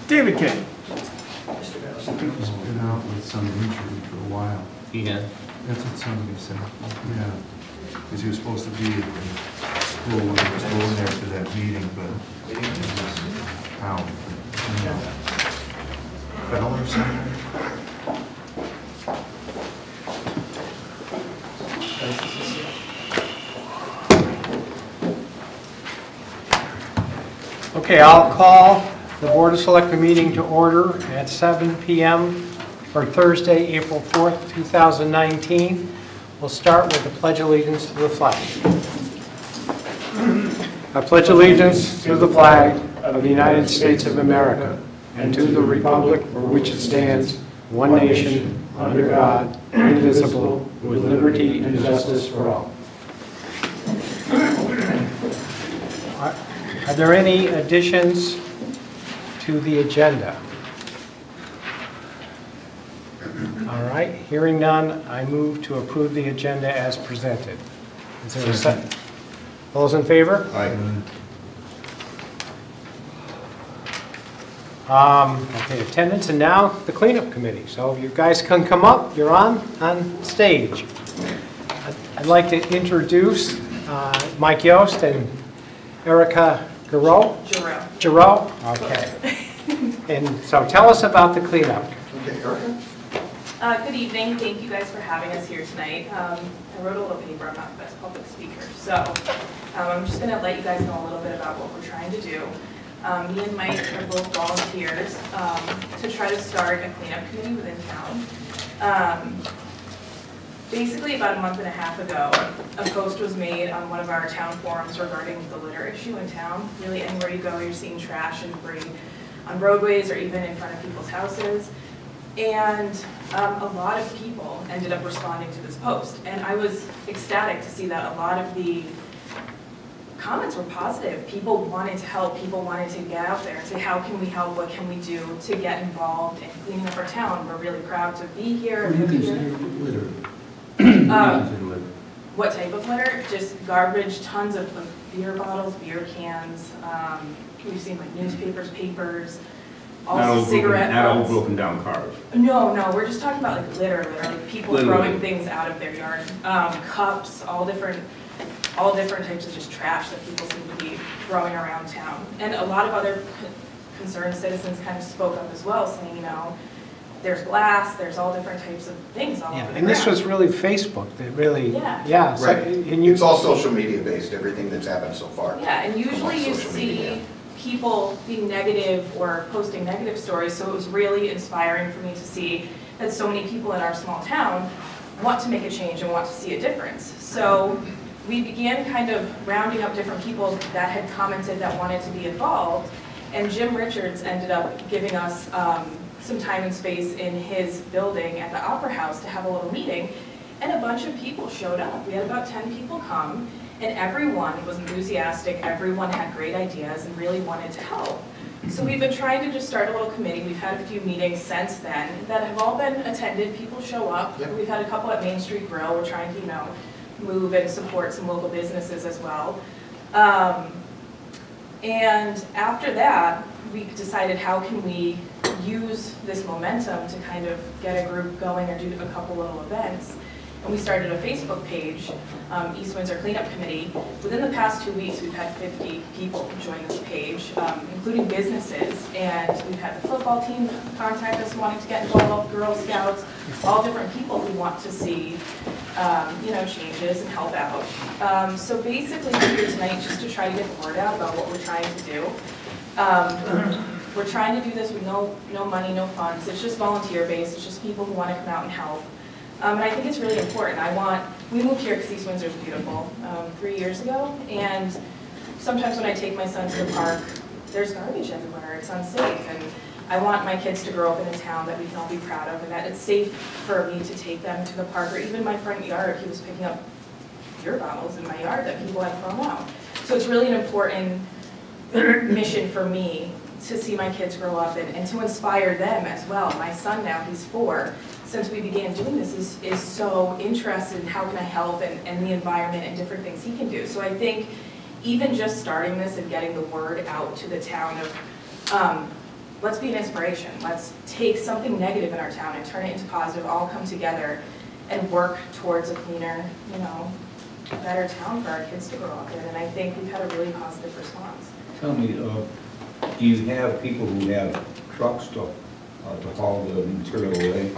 David King. I think he's been out with some injury for a while. He has. That's what somebody said. Yeah. Because he was supposed to be at the school when he was going there for that meeting, but he was out. Fell or something? Okay, I'll call the Board of Selectmen meeting to order at 7 p.m. for Thursday, April 4th, 2019. We'll start with the Pledge of Allegiance to the flag. I pledge allegiance to the flag of the United States of America and to the republic for which it stands, one nation, under God, indivisible, with liberty and justice for all. Are there any additions to the agenda? All right, hearing none, I move to approve the agenda as presented. Is there a second? All those in favor? Aye. Okay, attendance, and now the cleanup committee. So you guys can come up, you're on stage. I'd like to introduce Mike Yost and Erica Giroux. Giroux, okay. And so tell us about the cleanup. Okay, Erica? Good evening. Thank you guys for having us here tonight. I wrote a little paper. I'm not the best public speaker, so I'm just going to let you guys know a little bit about what we're trying to do. Me and Mike are both volunteers to try to start a cleanup committee within town. Basically, about a month and a half ago, a post was made on one of our town forums regarding the litter issue in town. Really, anywhere you go, you're seeing trash and debris on roadways or even in front of people's houses. And a lot of people ended up responding to this post. And I was ecstatic to see that a lot of the comments were positive. People wanted to help. People wanted to get out there and say, how can we help? What can we do to get involved in cleaning up our town? We're really proud to be here. What do you consider litter? What type of litter? Just garbage, tons of beer bottles, beer cans. We've seen like newspapers, papers, also cigarette Not all butts. broken down cars. No, we're just talking about like litter, like people throwing things out of their yard. Cups, all different types of just trash that people seem to be throwing around town. And a lot of other concerned citizens kind of spoke up as well, saying, you know, there's glass, there's all different types of things all over the And ground. this was really Facebook that really, Yeah. so, Right. and you, It's all social media based, everything that's happened so far. Yeah, and usually you Social see media. people being negative or posting negative stories, so it was really inspiring for me to see that so many people in our small town want to make a change and want to see a difference. So we began kind of rounding up different people that had commented that wanted to be involved, and Jim Richards ended up giving us some time and space in his building at the Opera House to have a little meeting, and a bunch of people showed up. We had about 10 people come, and everyone was enthusiastic, everyone had great ideas and really wanted to help. So we've been trying to just start a little committee. We've had a few meetings since then that have all been attended. People show up. Yep. We've had a couple at Main Street Grill. We're trying to, you know, move and support some local businesses as well. And after that, we decided how can we use this momentum to kind of get a group going or do a couple little events. And we started a Facebook page, East Windsor Cleanup Committee. Within the past 2 weeks, we've had 50 people join this page, including businesses. And we've had the football team contact us wanting to get involved, Girl Scouts, all different people who want to see you know, changes and help out. So basically we're here tonight just to try to get the word out about what we're trying to do. We're trying to do this with no money, no funds. It's just volunteer based. It's just people who want to come out and help. And I think it's really important. We moved here because East Windsor is beautiful 3 years ago, and sometimes when I take my son to the park, there's garbage everywhere. It's unsafe, and I want my kids to grow up in a town that we can all be proud of, and that it's safe for me to take them to the park, or even my front yard. He was picking up beer bottles in my yard that people had thrown out. So it's really an important mission for me to see my kids grow up and to inspire them as well. My son now, he's 4. Since we began doing this, is so interested in how can I help and the environment and different things he can do. So I think even just starting this and getting the word out to the town of, let's be an inspiration. Let's take something negative in our town and turn it into positive, all come together and work towards a cleaner, you know, better town for our kids to grow up in. And I think we've had a really positive response. Tell me, do you have people who have trucks to haul the material away?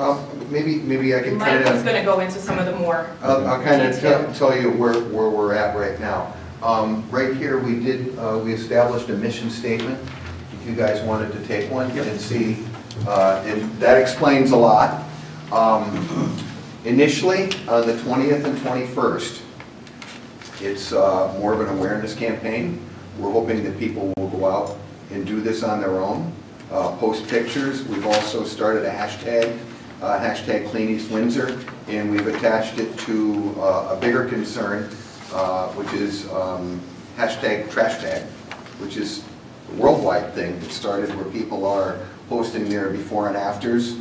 Maybe I can Mike kind is of, going to go into some of the more I'll kind of detail. tell you where we're at right now. Right here, we established a mission statement. If you guys wanted to take one and see, and that explains a lot. Initially, on the 20th and 21st, it's more of an awareness campaign. We're hoping that people will go out and do this on their own, post pictures. We've also started a hashtag, hashtag Clean East Windsor, and we've attached it to a bigger concern, which is hashtag trash tag, which is a worldwide thing that started where people are posting their before and afters,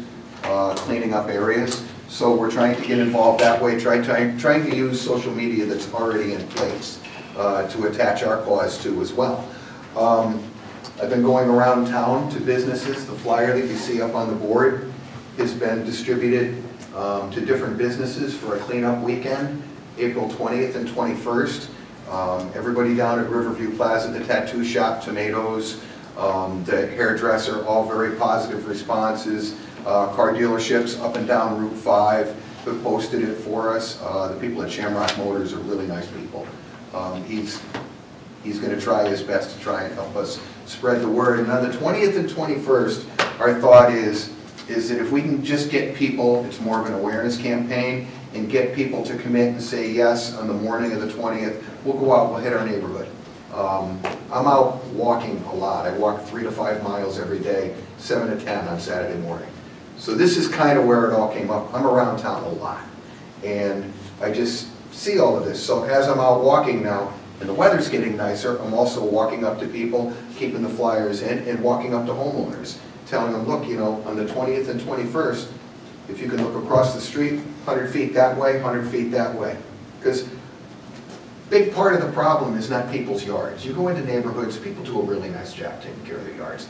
cleaning up areas. So we're trying to get involved that way, trying to use social media that's already in place to attach our cause to as well. I've been going around town to businesses. The flyer that you see up on the board has been distributed to different businesses for a cleanup weekend, April 20th and 21st. Everybody down at Riverview Plaza, the tattoo shop, Tomatoes, the hairdresser, all very positive responses. Car dealerships up and down Route 5 have posted it for us. The people at Shamrock Motors are really nice people. He's going to try his best to try and help us spread the word. And on the 20th and 21st, our thought is that if we can just get people, it's more of an awareness campaign, and get people to commit and say yes on the morning of the 20th, we'll go out, we'll hit our neighborhood. I'm out walking a lot. I walk 3 to 5 miles every day, 7 to 10 on Saturday morning. So this is kind of where it all came up. I'm around town a lot, and I just see all of this. So as I'm out walking now, and the weather's getting nicer, I'm also walking up to people, keeping the flyers in, and walking up to homeowners, telling them, look, you know, on the 20th and 21st, if you can look across the street, 100 feet that way, 100 feet that way. Because big part of the problem is not people's yards. You go into neighborhoods, people do a really nice job taking care of their yards.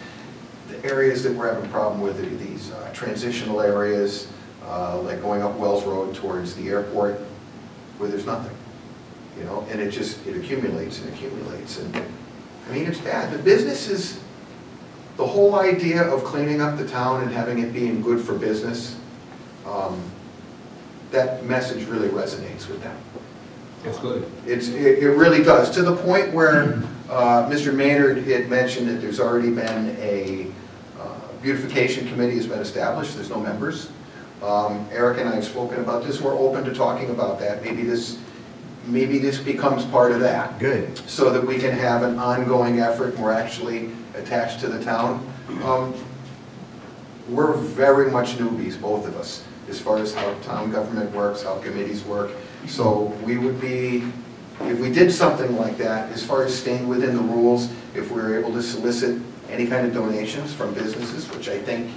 The areas that we're having a problem with are these transitional areas, like going up Wells Road towards the airport, where there's nothing, you know, and it accumulates and accumulates. And I mean, it's bad. The businesses, the whole idea of cleaning up the town and having it being good for business, that message really resonates with them. That's good. It really does, to the point where Mr. Maynard had mentioned that there's already been a beautification committee has been established. There's no members. Eric and I have spoken about this. We're open to talking about that. Maybe this becomes part of that. Good. So that we can have an ongoing effort. We're actually attached to the town. We're very much newbies, both of us, as far as how town government works, how committees work. So we would be, if we did something like that, as far as staying within the rules, if we were able to solicit any kind of donations from businesses, which I think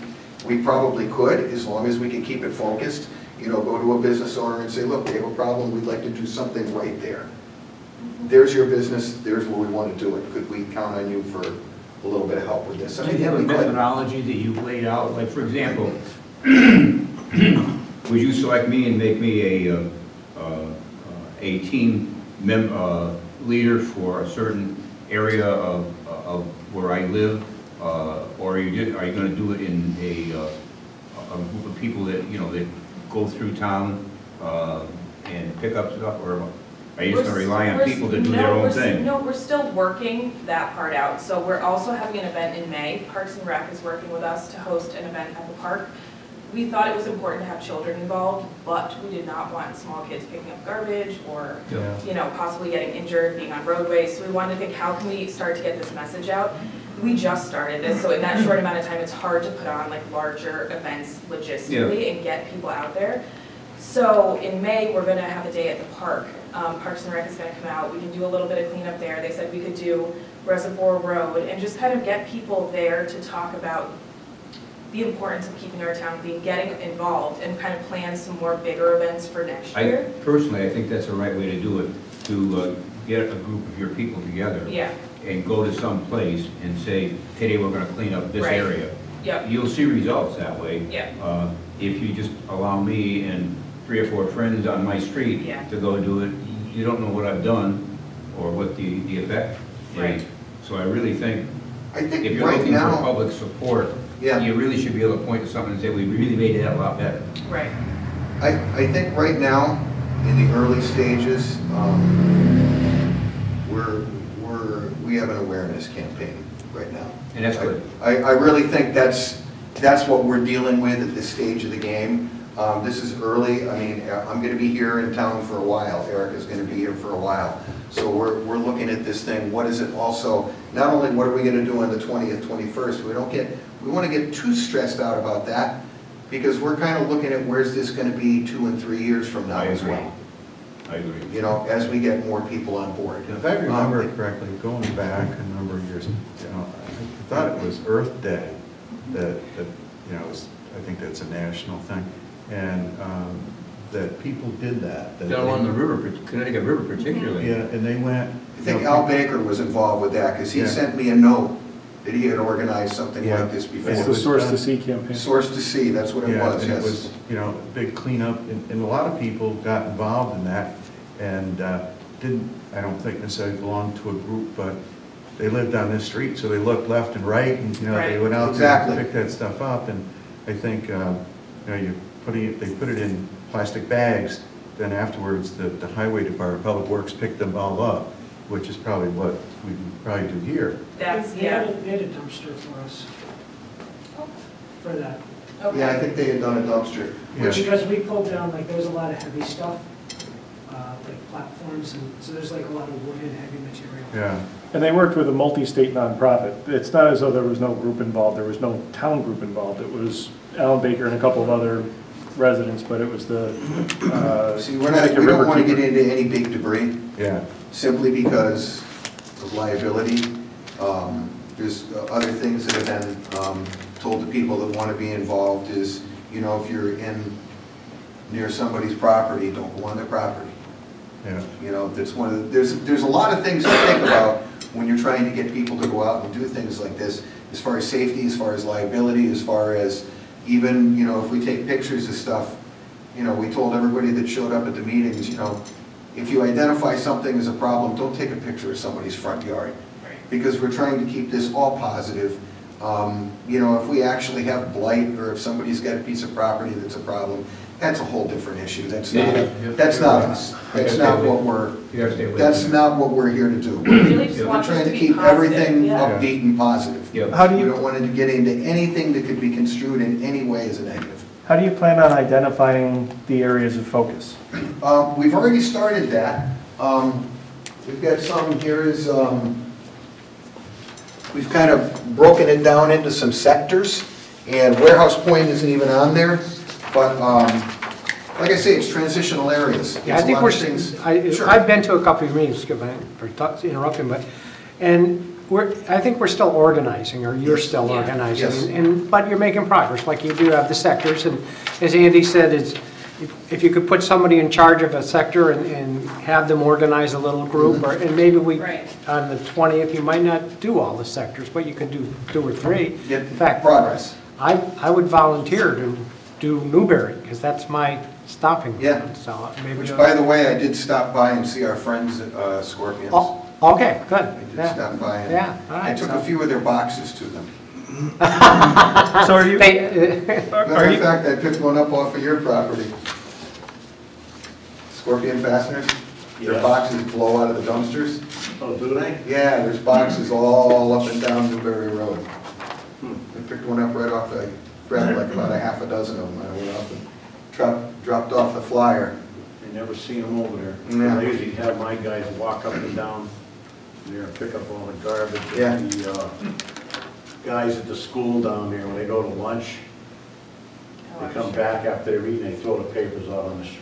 we probably could, as long as we could keep it focused. You know, go to a business owner and say, look, we have a problem, we'd like to do something right there. There's your business, there's where we want to do it. Could we count on you for a little bit of help with this? I Do mean, you have a we could. methodology that you've laid out? Like, for example, would you select me and make me a team leader for a certain area of where I live, or are you going to do it in a group of people that, you know, that go through town and pick up stuff, or are you just going to rely on people to do their own thing? No, we're still working that part out. So we're also having an event in May. Parks and Rec is working with us to host an event at the park. We thought it was important to have children involved, but we did not want small kids picking up garbage or, you know, possibly getting injured, being on roadways. So we wanted to think, how can we start to get this message out? We just started this, so in that short amount of time, it's hard to put on like larger events logistically and get people out there. So in May, we're going to have a day at the park. Parks and Rec is going to come out. We can do a little bit of cleanup there. They said we could do Reservoir Road and just kind of get people there to talk about the importance of keeping our town clean, getting involved, and kind of plan some more bigger events for next year. Personally, I think that's the right way to do it, to get a group of your people together Yeah, and go to some place and say, today we're gonna clean up this Right. area. yeah, You'll see results that way. yeah, If you just allow me and 3 or 4 friends on my street Yeah. to go do it, you don't know what I've done or what the effect is. Right. So I really think, I if think you're right looking for now, public support, yeah, you really should be able to point to something and say, we really made that a lot better. right, I think right now, in the early stages, we have an awareness campaign right now. And that's good. I really think that's what we're dealing with at this stage of the game. This is early. I mean, I'm going to be here in town for a while. Erica's going to be here for a while. So we're looking at this thing. What is it also? Not only what are we going to do on the 20th, 21st? We want to get too stressed out about that, because we're kind of looking at where's this going to be 2 and 3 years from now as well. I agree. You know, as we get more people on board. If I remember correctly, going back a number of years, you know, I thought it was Earth Day that you know, I think that's a national thing, and that people did that. Down along the river, Connecticut River particularly. Yeah, and they went. I think Al Baker was involved with that, because he Yeah. sent me a note that he had organized something Yeah. like this before. It's It's the Source to See campaign. Source to See, that's what it Yeah, was, and it yes. was, you know, a big cleanup, and a lot of people got involved in that, and didn't, I don't think necessarily belong to a group, but they lived on this street, so they looked left and right, and, you know, they Right. went out Exactly. to pick that stuff up, and I think, you know, they put it in plastic bags, then afterwards, the highway department, Public Works picked them all up, which is probably what we probably do here. that's, They had yeah, a- they had a dumpster for us, for that. okay. Yeah, I think they had done a dumpster. Yeah. Because we pulled down, like, there was a lot of heavy stuff, like platforms, and so there's like a lot of wood and heavy material. Yeah, And they worked with a multi-state nonprofit. It's not as though there was no group involved, there was no town group involved. It was Alan Baker and a couple of other residents, but it was the See, we Connecticut don't River want to get Keeper. into any big debris, yeah, simply because of liability. There's other things that have been told to people that want to be involved is, you know, if you're near somebody's property, don't go on their property. yeah. You know, that's one of the, there's a lot of things to think about when you're trying to get people to go out and do things like this, as far as safety, as far as liability, as far as even, you know, if we take pictures of stuff, you know, we told everybody that showed up at the meetings, you know, if you identify something as a problem, don't take a picture of somebody's front yard, Right. because we're trying to keep this all positive. You know, if we actually have blight, or if somebody's got a piece of property that's a problem, that's a whole different issue. That's not us. That's not what we're here to do. We really just We're want trying this to to be keep positive, everything yeah. upbeat and positive. Yep. How do We you, don't want to get into anything that could be construed in any way as a negative. how do you plan on identifying the areas of focus? We've already started that. We've got some here is, we've kind of broken it down into some sectors, and Warehouse Point isn't even on there, but like I say, it's transitional areas. Yeah, I It's a think lot we're, of things. Sure. I've been to a couple of meetings, Skip, for interrupting, but, and I think we're still organizing, or you're still Yeah. organizing. Yes. But you're making progress, like you do have the sectors, and as Andy said, if you could put somebody in charge of a sector and have them organize a little group, and maybe Right. on the 20th, you might not do all the sectors, but you could do 2 or 3. Get In fact, progress. I would volunteer to do Newbury, because that's my stopping Yeah. point, so maybe. Which, by the way, I did stop by and see our friends at Scorpions. Oh, okay, good. I did Yeah. stop by and Yeah, all I right. took so- a few of their boxes to them. So are you, They- Matter are of you, fact, I picked one up off of your property. Scorpion fasteners, their Yeah. boxes blow out of the dumpsters. Oh, do they? Yeah, there's boxes all up and down Newbury Road. I picked one up right off, I grabbed like about a half a dozen of them. I went up and dropped off the flyer. I never seen them over there. Yeah. I usually have my guys walk up and down there and pick up all the garbage. Yeah. The guys at the school down there, when they go to lunch, Oh, they come back after they're eating, they throw the papers out on the street.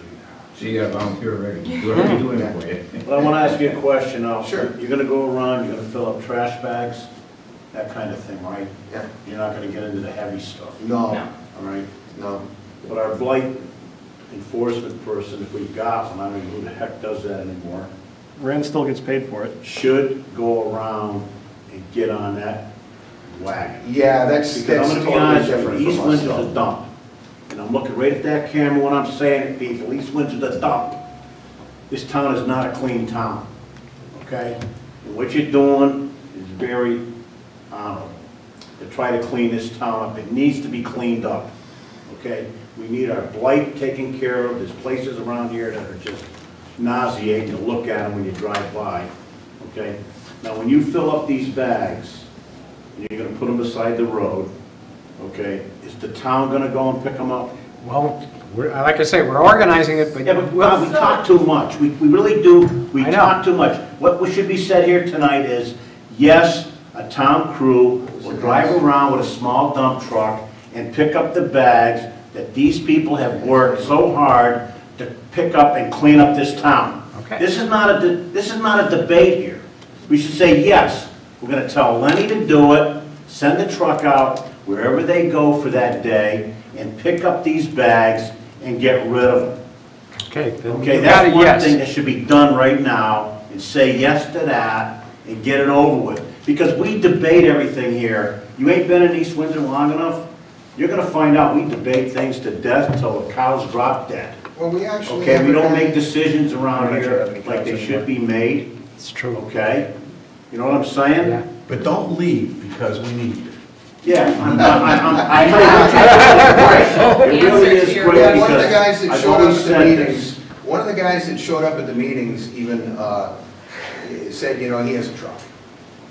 So you got a volunteer already. We're already doing it for you. But I want to ask you a question now. Sure. You're going to go around, you're going to fill up trash bags, that kind of thing, right? Yeah. You're not going to get into the heavy stuff, No, all right? no. But our blight enforcement person, if we got one, I don't know who the heck does that anymore. Rand still gets paid for it. should go around and get on that wagon. Yeah, that's Because I'm gonna be totally honest with different you, East from us. Windsor's a dump. And I'm looking right at that camera when I'm saying it, people, East Windsor's a dump. This town is not a clean town, okay? And what you're doing is very honorable, to try to clean this town up. It needs to be cleaned up, okay? We need our blight taken care of. There's places around here that are just nauseating to look at them when you drive by, okay? Now, when you fill up these bags, and you're gonna put them beside the road, okay, is the town gonna go and pick them up? Well, like I say, we're organizing it, but Yeah, but Bob, we talk too much. We really do. We I know. talk too much. What should be said here tonight is, yes, a town crew will drive around with a small dump truck and pick up the bags that these people have worked so hard to pick up and clean up this town. Okay. This is not a debate here. We should say, yes, we're gonna tell Lenny to do it, send the truck out wherever they go for that day, and pick up these bags and get rid of them. okay, then Okay, you got that's a one yes. thing that should be done right now, and say yes to that, and get it over with. Because we debate everything here. You ain't been in East Windsor long enough, you're gonna find out we debate things to death till the cows drop dead. Well, we actually. Okay, we have don't a- make decisions around I'm not sure I have here any like they cows should be made, It's true. okay? You know what I'm saying? Yeah. But don't leave because we need you. Yeah, I tell you what, it really is Answer to your- great Yeah, one of the because guys that I've showed up always at the said meetings, this. one of the guys that showed up at the meetings even said, you know, he has a truck.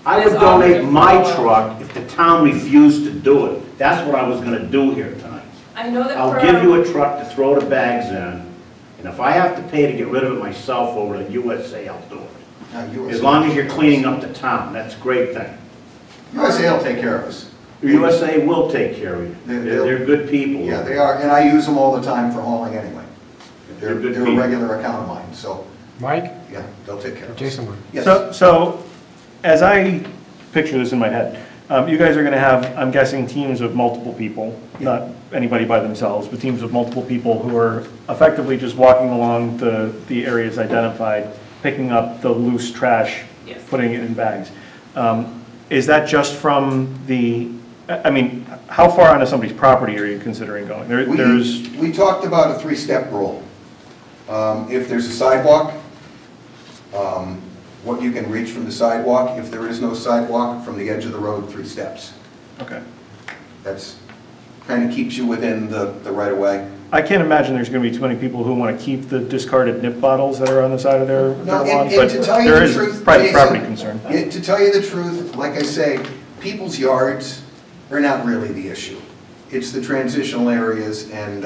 I would donate my truck if the town refused to do it. That's what I was gonna do here tonight. I know that for I'll give you a truck to throw the bags in, and if I have to pay to get rid of it myself over at USA, I'll do it. Now, USA As long as you're cleaning up the town, that's a great thing. USA will take care of us. USA will take care of you. They're good people. Yeah, they are, and I use them all the time for hauling anyway. They're good They're a people. regular account of mine, so, Mike, yeah, they'll take care of us. Jason, Yes. So as I picture this in my head, you guys are gonna have, I'm guessing, teams of multiple people, not anybody by themselves, but teams of multiple people who are effectively just walking along the areas identified, picking up the loose trash, Yes. putting it in bags. Is that just from I mean, how far onto somebody's property are you considering going? There's, We talked about a three-step rule. If there's a sidewalk, what you can reach from the sidewalk. If there is no sidewalk, from the edge of the road, 3 steps. okay. That's, kind of keeps you within the right-of-way. I can't imagine there's gonna be too many people who wanna keep the discarded nip bottles that are on the side of their No, lawn, and but to tell you there the is truth, private Jason, property concern. To tell you the truth, like I say, people's yards are not really the issue. It's the transitional areas, and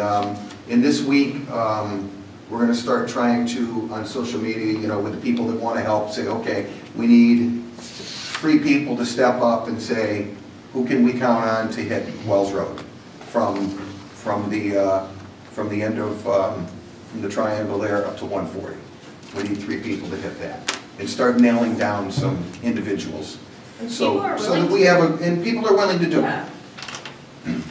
in this week, we're gonna start trying to, on social media, you know, with the people that wanna help, say, okay, we need 3 people to step up and say, who can we count on to hit Wells Road from the end of, from the triangle there up to 140. We need 3 people to hit that, and start nailing down some individuals. And So, people are so willing that we to- have and people are willing to do it. Yeah.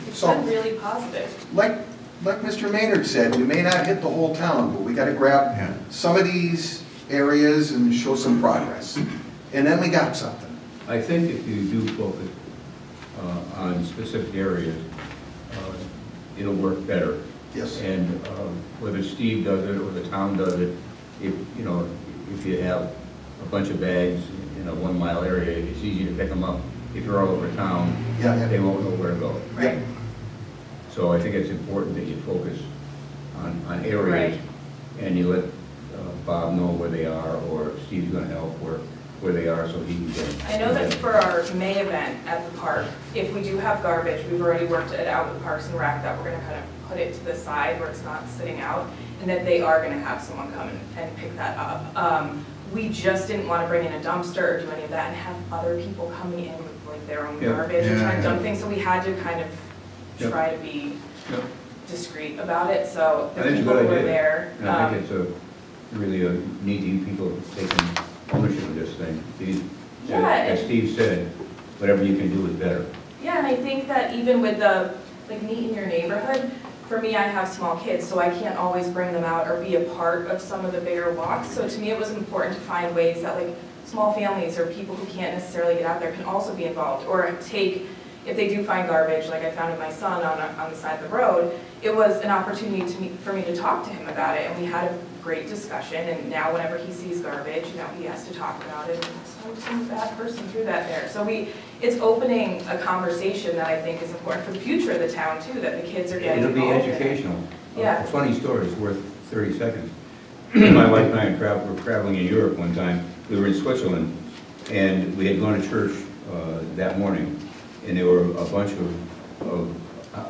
It's So- been really positive. Like Mr. Maynard said, we may not hit the whole town, but we gotta grab Yeah. some of these areas and show some progress. And then we got something. I think if you do focus on specific areas, it'll work better. Yes. And whether Steve does it or the town does it, if you have a bunch of bags in a 1 mile area, it's easy to pick them up. If you're all over town, Yeah, yeah. they won't know where to go. Right. So I think it's important that you focus on areas, Right. and you let Bob know where they are, or Steve's gonna help where they are so he can get them. I know that for our May event at the park, if we do have garbage, we've already worked it out with Parks and Rec that we're gonna kind of put it to the side where it's not sitting out, and that they are gonna have someone come and pick that up. We just didn't want to bring in a dumpster or do any of that and have other people coming in with like their own Yeah. garbage and trying to Yeah. dump things, so we had to kind of Yep. try to be Yep. discreet about it, so I the think it's a people good who were idea. there. And I think it's really a needy people taking ownership of this thing. Yeah, As and- Steve said, whatever you can do is better. Yeah, and I think that even with the, like, neat in your neighborhood, for me, I have small kids, so I can't always bring them out or be a part of some of the bigger walks. So to me, it was important to find ways that like small families or people who can't necessarily get out there can also be involved, or take, if they do find garbage, like I found with my son on the side of the road, it was an opportunity for me to talk to him about it, and we had a great discussion, and now whenever he sees garbage, you know, he has to talk about it, and some bad person threw that there. So it's opening a conversation that I think is important for the future of the town too, that the kids are getting It'll be involved in it. educational. Yeah. A funny story is worth 30 seconds. My wife and I were traveling in Europe one time. We were in Switzerland, and we had gone to church that morning, and there were a bunch of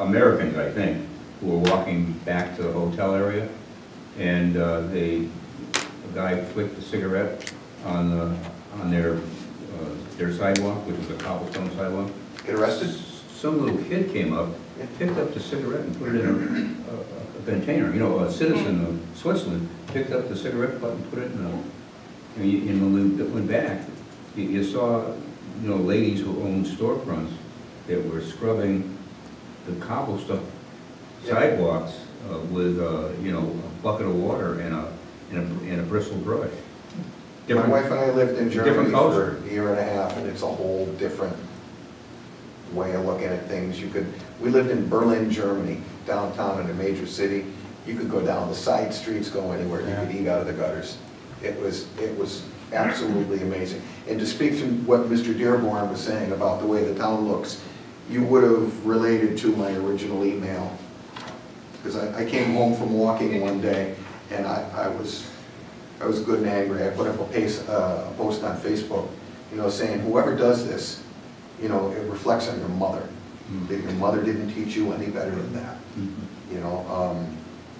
Americans, I think, who were walking back to the hotel area, and a guy flicked a cigarette on their sidewalk, which was a cobblestone sidewalk. Get arrested? Some little kid came up, picked up the cigarette and put it in a container. You know, a citizen of Switzerland picked up the cigarette butt and put it in a, and when we went back, you saw, you know, ladies who owned storefronts that were scrubbing the cobblestone sidewalks with, you know, a bucket of water and a bristle brush. My wife and I lived in Germany for culture. a year and a half, and it's a whole different way of looking at things. We lived in Berlin, Germany, downtown in a major city. You could go down the side streets, go anywhere, you could eat out of the gutters. It was absolutely amazing. And to speak to what Mr. Dearborn was saying about the way the town looks, you would have related to my original email. Because I came home from walking one day, and I was good and angry. I put up a post on Facebook, you know, saying whoever does this, you know, it reflects on your mother. That your mother didn't teach you any better than that. You know.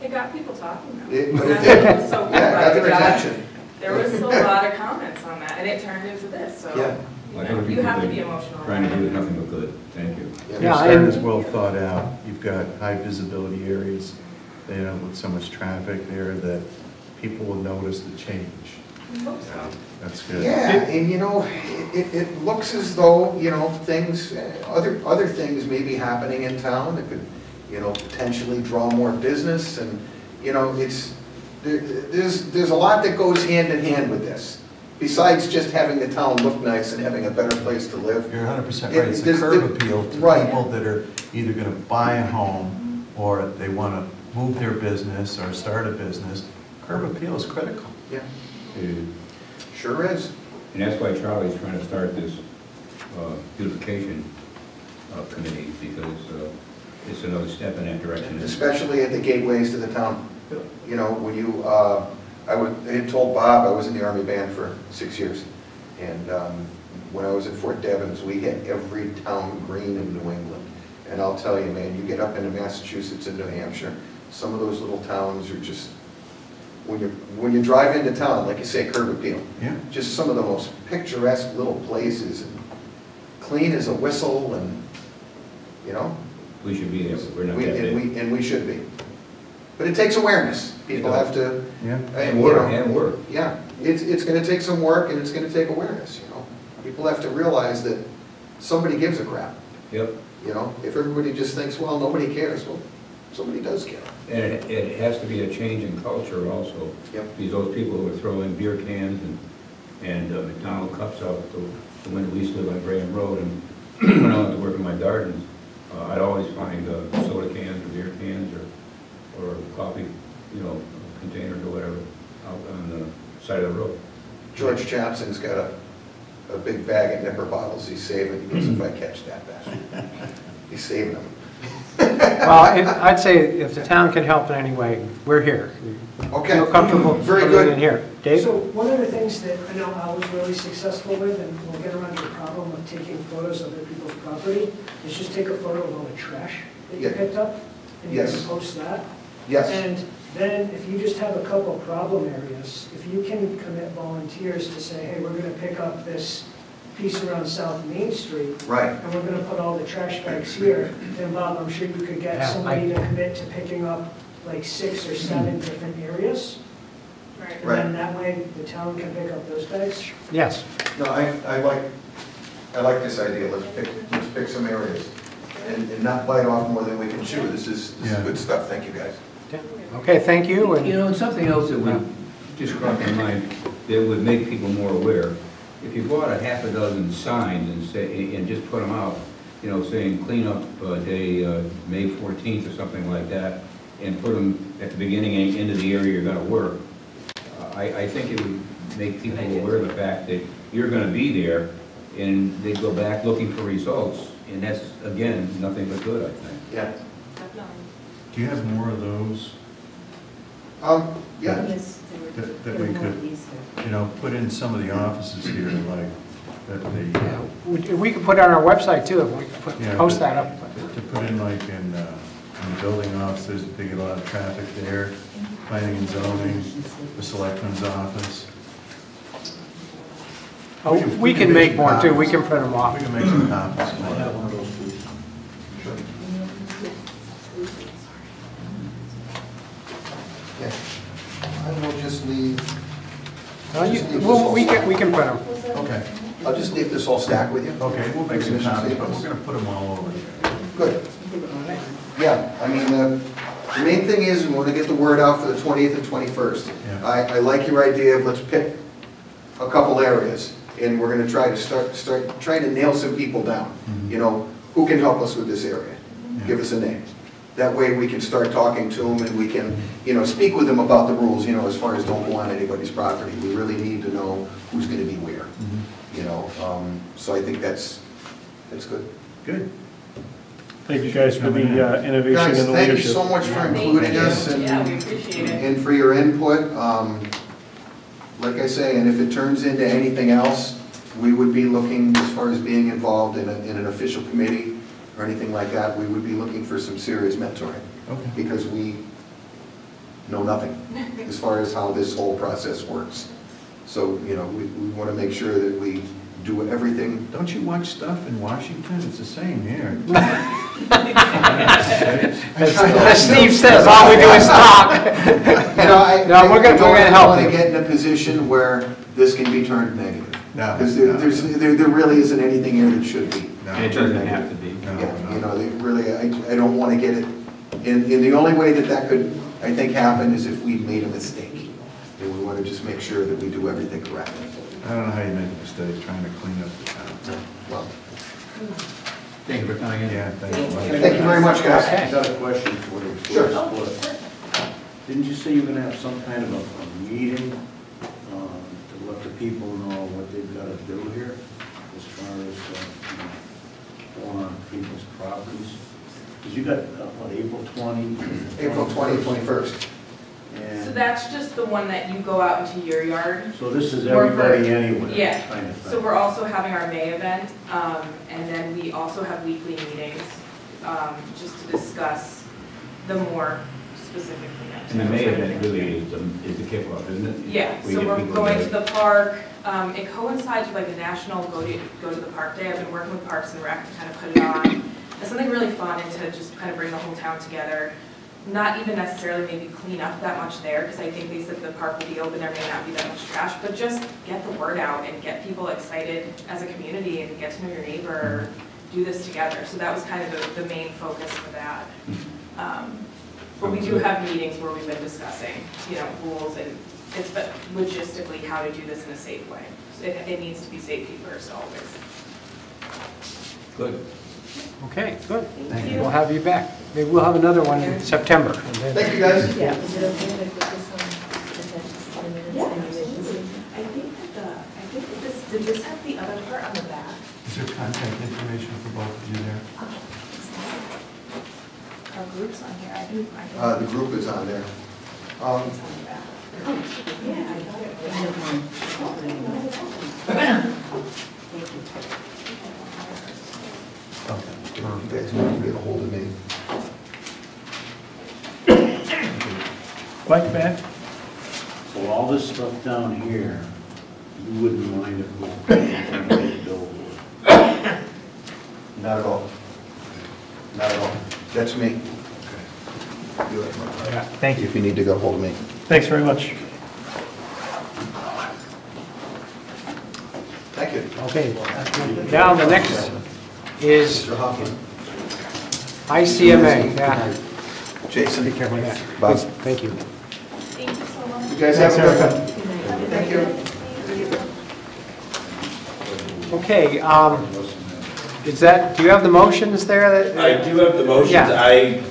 It got people talking though. But it That's did. what was so cool Yeah, it got about their it. attention. There was a lot of comments on that, and it turned into this, so. Yeah. You know, you have to be emotional. Trying to do is nothing but good. Thank you. Yeah, Your start and- is well thought out. You've got high visibility areas, you know, with so much traffic there that people will notice the change. I hope so. That's good. Yeah, and you know, it looks as though, you know, things, other things may be happening in town that could, you know, potentially draw more business, and, you know, there's a lot that goes hand in hand with this. Besides just having the town look nice and having a better place to live. You're 100% right. It's a curb appeal to people that are either going to buy a home or they want to move their business or start a business. Curb appeal is critical. Yeah, Uh, sure is. And that's why Charlie's trying to start this beautification committee, because it's another step in that direction. Especially at the gateways to the town. You know, when you, I had told Bob I was in the Army band for 6 years. And when I was at Fort Devens, we hit every town green in New England. And I'll tell you, man, you get up into Massachusetts and New Hampshire, some of those little towns are just, when you drive into town, like you say, curb appeal. Yeah. Just some of the most picturesque little places, and clean as a whistle, and, you know. We should be there, but we're not that big. And we should be. But it takes awareness. People have to. Yeah. And you work, know, and work. Yeah, it's gonna take some work, and it's gonna take awareness, you know. People have to realize that somebody gives a crap, Yep. you know. If everybody just thinks, well, nobody cares, well, somebody does care. And it has to be a change in culture also. Yep. Because those people who are throwing beer cans and McDonald cups out the window. We used to live on Graham Road, and when I went to work in my gardens, I'd always find soda cans or beer cans or coffee, you know, containers or whatever out on the side of the road. George Champson's got a big bag of nipper bottles he's saving. He goes, if I catch that bastard. He's saving them. Well, I'd say if the town can help in any way, we're here. Okay. Feel comfortable Very coming good. in here. Dave? So one of the things that I know I was really successful with, and we'll get around to the problem of taking photos of other people's property, is just take a photo of all the trash that you Yeah. picked up, and you Yes. can post that. Yes. And then if you just have a couple problem areas, if you can commit volunteers to say, hey, we're gonna pick up this piece around South Main Street, Right. and we're gonna put all the trash bags here, then Bob, I'm sure you could get Yeah, somebody to commit to picking up like 6 or 7 different areas. Right. And then that way, the town can pick up those bags. Yes. No, I like this idea. Let's pick some areas. and not bite off more than we can chew. This is good stuff. Thank you, guys. Yeah. Okay, thank you. And You know, and something else that would just cross my mind, that would make people more aware, if you bought a half a dozen signs and say, and just put them out, you know, saying cleanup day, May 14th or something like that, and put them at the beginning and end of the area you're gonna work, I think it would make people aware of the fact that you're gonna be there, and they go back looking for results, and that's, again, nothing but good, I think. Yeah. Definitely. Do you have more of those Yeah. Yes, that we could, you know, put in some of the offices here, like, that the, we could put it on our website too, if we could Yeah, post but- that up. to put in like in the building offices, they get a lot of traffic there, planning and zoning, the selectman's office. Oh, we can make more too, we can print them off. We can make some copies. I have one of those, please. Okay. I will just leave, We can print them. Okay, I'll just leave this whole stack with you. okay, we'll make some copies, but we're gonna put them all over here. Good. Yeah, I mean, the main thing is we want to get the word out for the 20th and 21st. Yeah. I like your idea of let's pick a couple areas, and we're going to try to start trying to nail some people down. You know, who can help us with this area? Yeah. Give us a name. That way we can start talking to them, and we can, you know, speak with them about the rules, you know, as far as don't go on anybody's property. We really need to know who's going to be where, you know. So I think that's good. Good. Thank you guys for the innovation Guys, and the thank you leadership. so much for including us Yeah, we appreciate it. and for your input. Like I say, and if it turns into anything else, we would be looking, as far as being involved in an official committee or anything like that, we would be looking for some serious mentoring. Okay. Because we know nothing as far as how this whole process works. So, you know, we want to make sure that we do everything. Don't you watch stuff in Washington? It's the same here. As Steve says, all we do is talk. You know, No, we're gonna help want you. to get in a position where this can be turned negative. No, Because no. there really isn't anything here that should be. No, And it doesn't have to be. no, Yeah, no. you know, they really, I don't want to get it, and the only way that could, I think, happen is if we made a mistake. And we want to just make sure that we do everything correctly. I don't know how you make a mistake trying to clean up the town. Well, Thank you for coming in. Yeah, thank you. thank you very much, guys. I got a question for you. Sure. Didn't you say you were gonna have some kind of a meeting to let the people know what they've got to do here as far as going on people's properties? Because you got, what, April 20? April 20th, 21st. And So that's just the one that you go out into your yard. so this is More for- everybody anyway, Yeah. kind of thing. So we're also having our May event, and then we also have weekly meetings, just to discuss the more specific things. And the May event really is the kickoff, isn't it? Yeah, We so get we're people going there. to the park. It coincides with like the National Go to the Park Day. I've been working with Parks and Rec to kind of put it on. It's something really fun and to just kind of bring the whole town together. Not even necessarily maybe clean up that much there, because I think they said the park will be open, there may not be that much trash, but just get the word out and get people excited as a community and get to know your neighbor, do this together. So that was kind of the main focus for that. But we do have meetings where we've been discussing, you know, rules and it's logistically how to do this in a safe way. So it needs to be safety first always. Good. Okay, good. Thank you. We'll have you back. Maybe we'll have another one in September. and then- Thank you, guys. Yeah, is it okay if I put this on, attach this to the minutes? Yeah, and revisions? absolutely. I think that did this have the other part on the back? Is there contact information for both of you there? Our group's on here, I can. The group is on there. It's on the back. Yeah, I got it. I have mine. Okay. You guys need to get a hold of me. Mike, back? So all this stuff down here, you wouldn't mind if we put it on the billboard? Not at all. Not at all. That's me. Do it. Yeah, thank you. If you need to get a hold of me. Thanks very much. Thank you. Okay, now the next is Mr. Hoffman. ICMA, yeah. Jason, Take care of that. Bob. Thank you. Thank you so much. You guys have a good one. Good night. Thank you. Okay, do you have the motions there? I do have the motions. Yeah.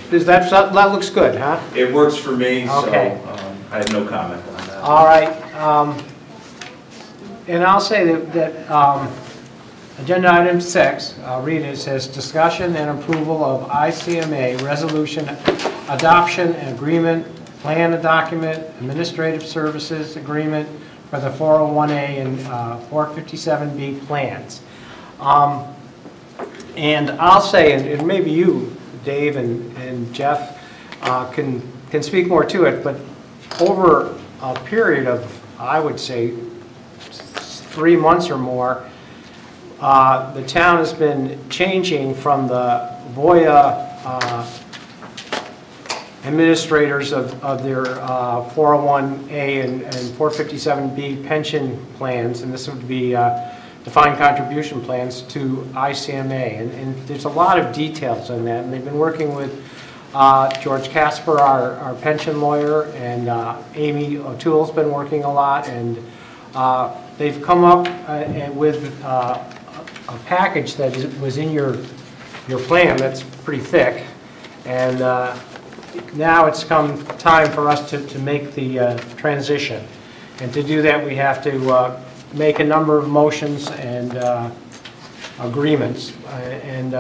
That looks good, huh? It works for me, so Okay. I have no comment on that. All right. And I'll say that agenda item 6, I'll read it, it says discussion and approval of ICMA resolution adoption and agreement, plan a document, administrative services agreement for the 401A and 457B plans. And I'll say, and maybe you, Dave and Jeff, can speak more to it, but over a period of, I would say, 3 months or more, the town has been changing from the VOIA administrators of their 401A and 457B pension plans, and this would be defined contribution plans, to ICMA. And there's a lot of details in that, and they've been working with George Casper, our pension lawyer, and Amy O'Toole's been working a lot, and they've come up with a package that was in your plan that's pretty thick, and now it's come time for us to make the transition. And to do that, we have to make a number of motions and agreements, and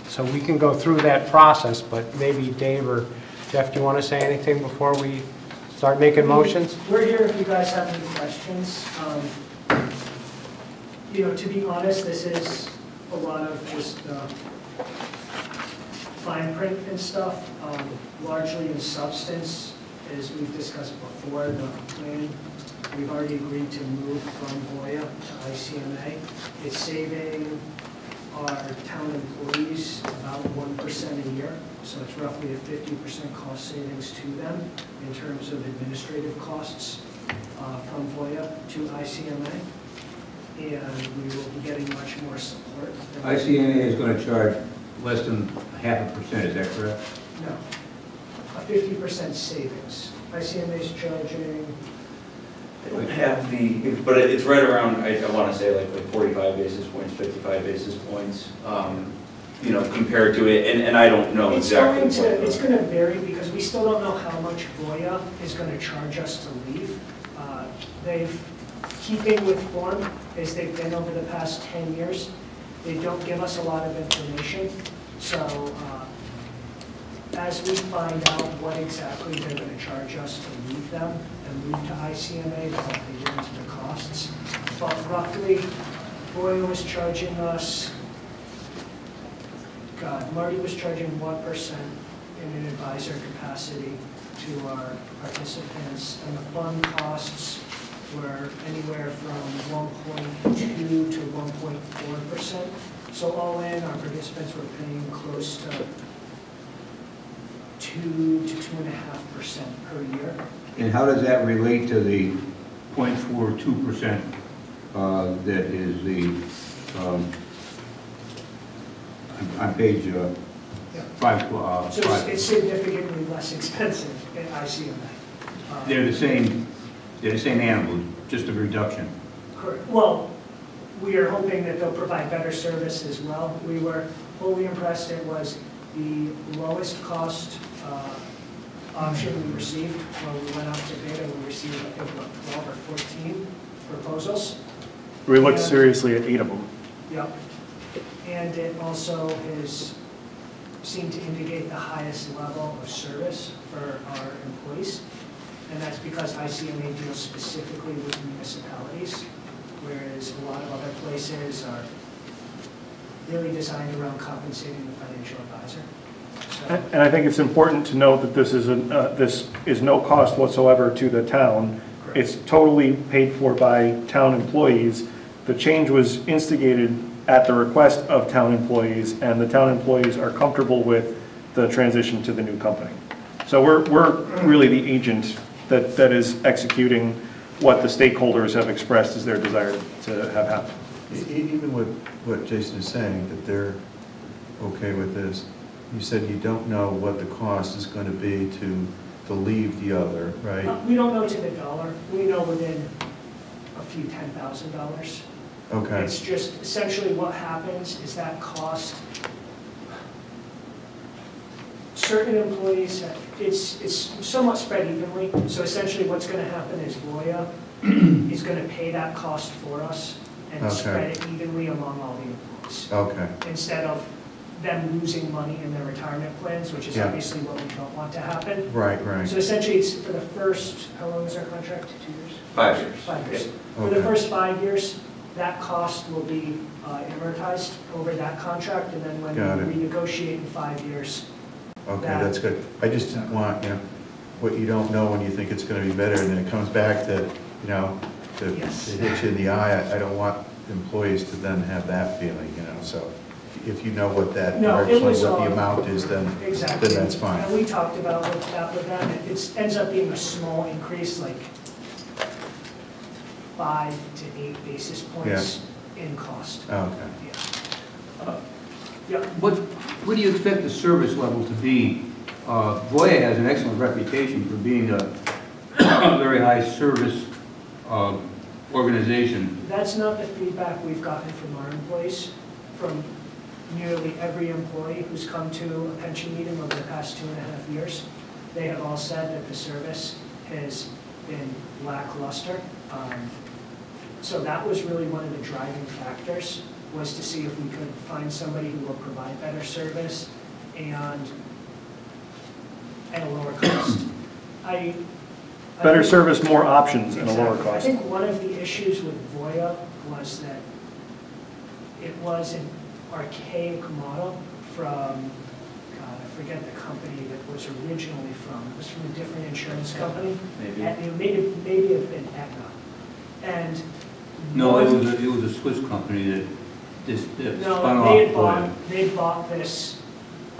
so we can go through that process, but maybe Dave or Jeff, do you want to say anything before we start making motions? We're here if you guys have any questions. To be honest, this is a lot of just fine print and stuff, largely in substance, as we've discussed before, the plan. We've already agreed to move from VOIA to ICMA. It's saving our town employees about 1% a year, so it's roughly a 50% cost savings to them in terms of administrative costs from VOIA to ICMA, and we will be getting much more support. ICMA is going to charge less than 0.5%, is that correct? No, a 50% savings. ICMA is charging, It would have the, but it's right around, I want to say like 45 basis points, 55 basis points, compared to it, and I don't know exactly. It's going to vary because we still don't know how much VOIA is going to charge us to leave. Keeping with form as they've been over the past 10 years, they don't give us a lot of information. So as we find out what exactly they're going to charge us to leave them and move to ICMA, they'll figure into the costs. But roughly, VOIA was charging us, Marty was charging 1% in an advisor capacity to our participants, and the fund costs were anywhere from 1.2 to 1.4%. So all in, our participants were paying close to 2 to 2.5% per year. And how does that relate to the 0.42% that is the, on page 5? So it's significantly less expensive at ICMA. They're the same animal, just a reduction. Correct. Well, we are hoping that they'll provide better service as well. We were wholly impressed. It was the lowest cost option we received when we went out to bid, and we received, I think, about 12 or 14 proposals. We looked seriously at 8 of them. Yep. And it also has seemed to indicate the highest level of service for our employees. And that's because ICMA deals specifically with municipalities, whereas a lot of other places are really designed around compensating the financial advisor. So, And I think it's important to note that this is no cost whatsoever to the town. correct. It's totally paid for by town employees. The change was instigated at the request of town employees, and the town employees are comfortable with the transition to the new company. So we're really the agent that is executing what the stakeholders have expressed as their desire to have happen. Even with what Jason is saying, that they're okay with this, you said you don't know what the cost is going to be to leave the other, right? We don't know to the dollar. We know within a few $10,000. Okay, It's just essentially what happens is that cost, certain employees, it's somewhat spread evenly. So essentially what's going to happen is Voya is going to pay that cost for us and Okay. spread it evenly among all the employees. okay, Instead of them losing money in their retirement plans, which is Yeah. obviously what we don't want to happen. right, right. So essentially it's for the first, how long is our contract? 2 years? 5 years. 5 years. For Okay. the first 5 years, that cost will be amortized over that contract, and then when Got we it. renegotiate in 5 years, Okay, that's good. I just didn't want, what you don't know when you think it's going to be better, and then it comes back to, to Yes. hit you in the eye. I don't want employees to then have that feeling, so if you know what that, No, it directionally was, what the amount is, then exactly. that's fine. And we talked about that with them. It ends up being a small increase, like 5 to 8 basis points in cost. Okay. Yeah. Yeah. What do you expect the service level to be? Voya has an excellent reputation for being a very high service organization. That's not the feedback we've gotten from our employees, from nearly every employee who's come to a pension meeting over the past 2.5 years. They have all said that the service has been lackluster. So that was really one of the driving factors, was to see if we could find somebody who will provide better service and at a lower cost. Better service, more options, and a lower Exactly. I cost. think one of the issues with Voya was that it was an archaic model from, God, I forget the company that was originally from. It was from a different insurance company. Maybe. And it maybe have been Aetna. And No, it was a Swiss company that spun no, off. they bought this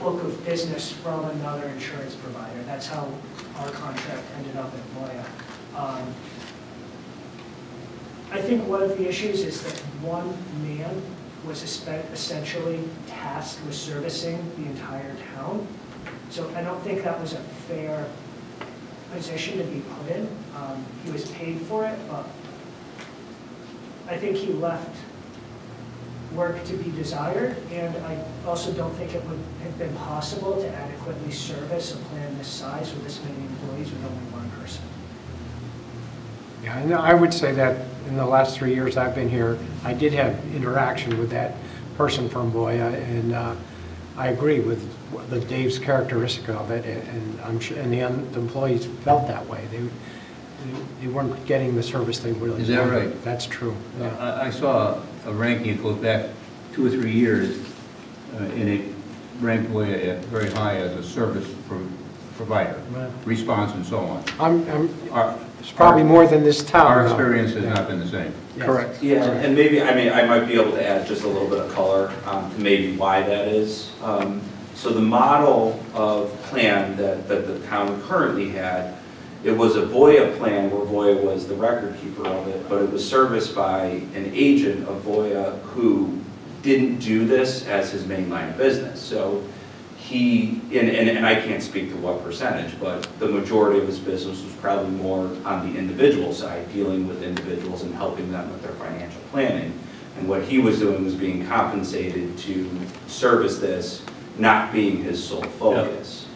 book of business from another insurance provider. That's how our contract ended up at Voya. I think one of the issues is that one man was essentially tasked with servicing the entire town. So I don't think that was a fair position to be put in. He was paid for it, but I think he left work to be desired, and I also don't think it would have been possible to adequately service a plan this size with this many employees with only one person. Yeah, and I would say that in the last 3 years I've been here, I did have interaction with that person from Voya, and I agree with Dave's characteristic of it, and I'm sure, and the employees felt that way. They weren't getting the service they really wanted. Is that right? That's true. Yeah. I saw a ranking that goes back 2 or 3 years, and it ranked Voya very high as a service provider, Yeah. response and so on. It's probably more than this town. Our though. experience has Yeah. not been the same. Yes. Correct. Yeah, and maybe, I might be able to add just a little bit of color to maybe why that is. So the model of plan that the town currently had, it was a Voya plan where Voya was the record keeper of it, but it was serviced by an agent of Voya who didn't do this as his main line of business. So he, and I can't speak to what percentage, but the majority of his business was probably more on the individual side, dealing with individuals and helping them with their financial planning. And what he was doing was being compensated to service this, not being his sole focus.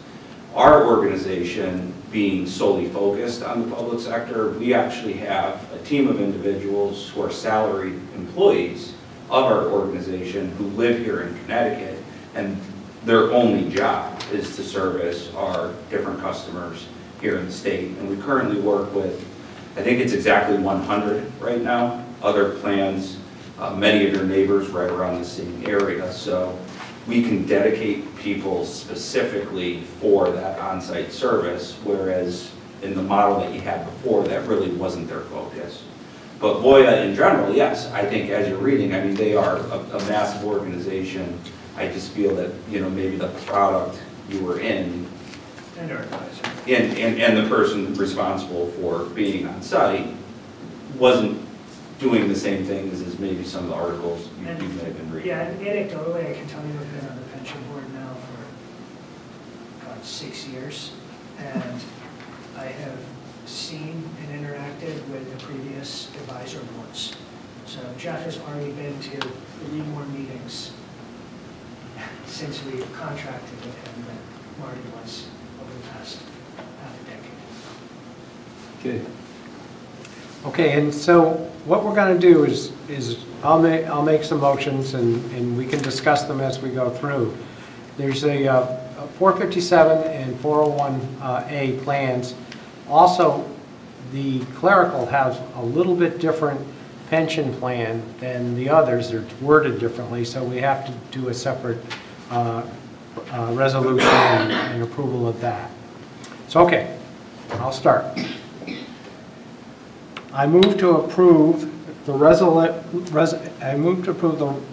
Our organization, being solely focused on the public sector, we actually have a team of individuals who are salaried employees of our organization who live here in Connecticut, and their only job is to service our different customers here in the state. And we currently work with, I think it's exactly 100 right now, other plans, many of your neighbors right around the same area. So we can dedicate people specifically for that on-site service, whereas in the model that you had before, that really wasn't their focus. But Voya in general, yes, I think as you're reading, I mean, they are a massive organization. I just feel that, maybe the product you were in, And our advisor. and the person responsible for being on site wasn't doing the same things as maybe some of the articles you may have been reading. Yeah, and anecdotally, I can tell you I've been on the pension board now for about 6 years, and I have seen and interacted with the previous advisor boards. So Jeff has already been to 3 more meetings since we contracted with him than Marty was over the past half a decade. Good. Okay, and so what we're going to do is I'll make some motions and we can discuss them as we go through. There's a 457 and 401A plans. Also, the clerical has a little bit different pension plan than the others. They're worded differently, so we have to do a separate resolution and approval of that. So, okay, I'll start. I move to approve the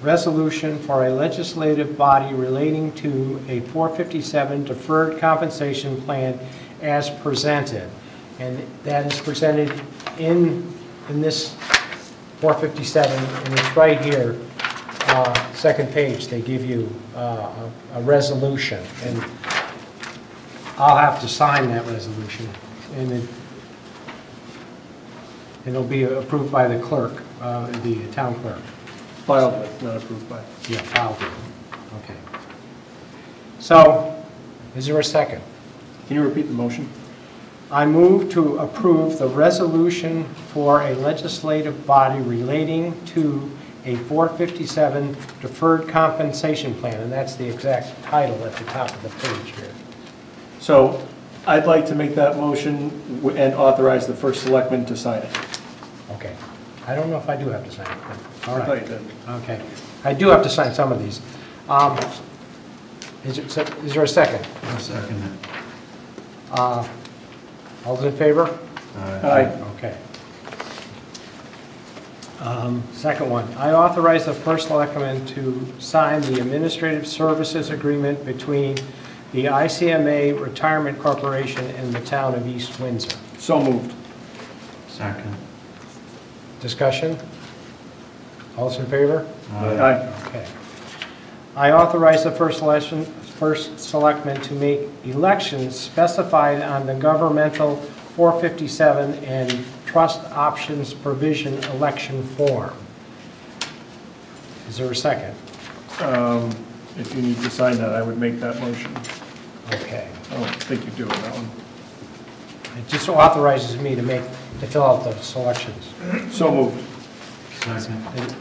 resolution for a legislative body relating to a 457 deferred compensation plan as presented. And that is presented in this 457, and it's right here, second page. They give you a resolution, and I'll have to sign that resolution, and it'll be approved by the clerk, the town clerk. Filed with, not approved by. Yeah, filed with. Okay. So, is there a second? Can you repeat the motion? I move to approve the resolution for a legislative body relating to a 457 deferred compensation plan, and that's the exact title at the top of the page here. So I'd like to make that motion and authorize the first selectman to sign it. Okay. I don't know if I do have to sign it, but all I thought right. you did. Okay. I do have to sign some of these. Is there a second? I'll second it. All those in favor? Aye. Okay. Second one, I authorize the first selectman to sign the administrative services agreement between the ICMA Retirement Corporation and the town of East Windsor. So moved. Second. Discussion? All those in favor? Aye. Okay. I authorize the first selectman to make elections specified on the governmental 457 and trust options provision election form. Is there a second? If you need to sign that, I would make that motion. Okay. I don't think you do on that one. It just authorizes me to fill out the selections. So moved. Second.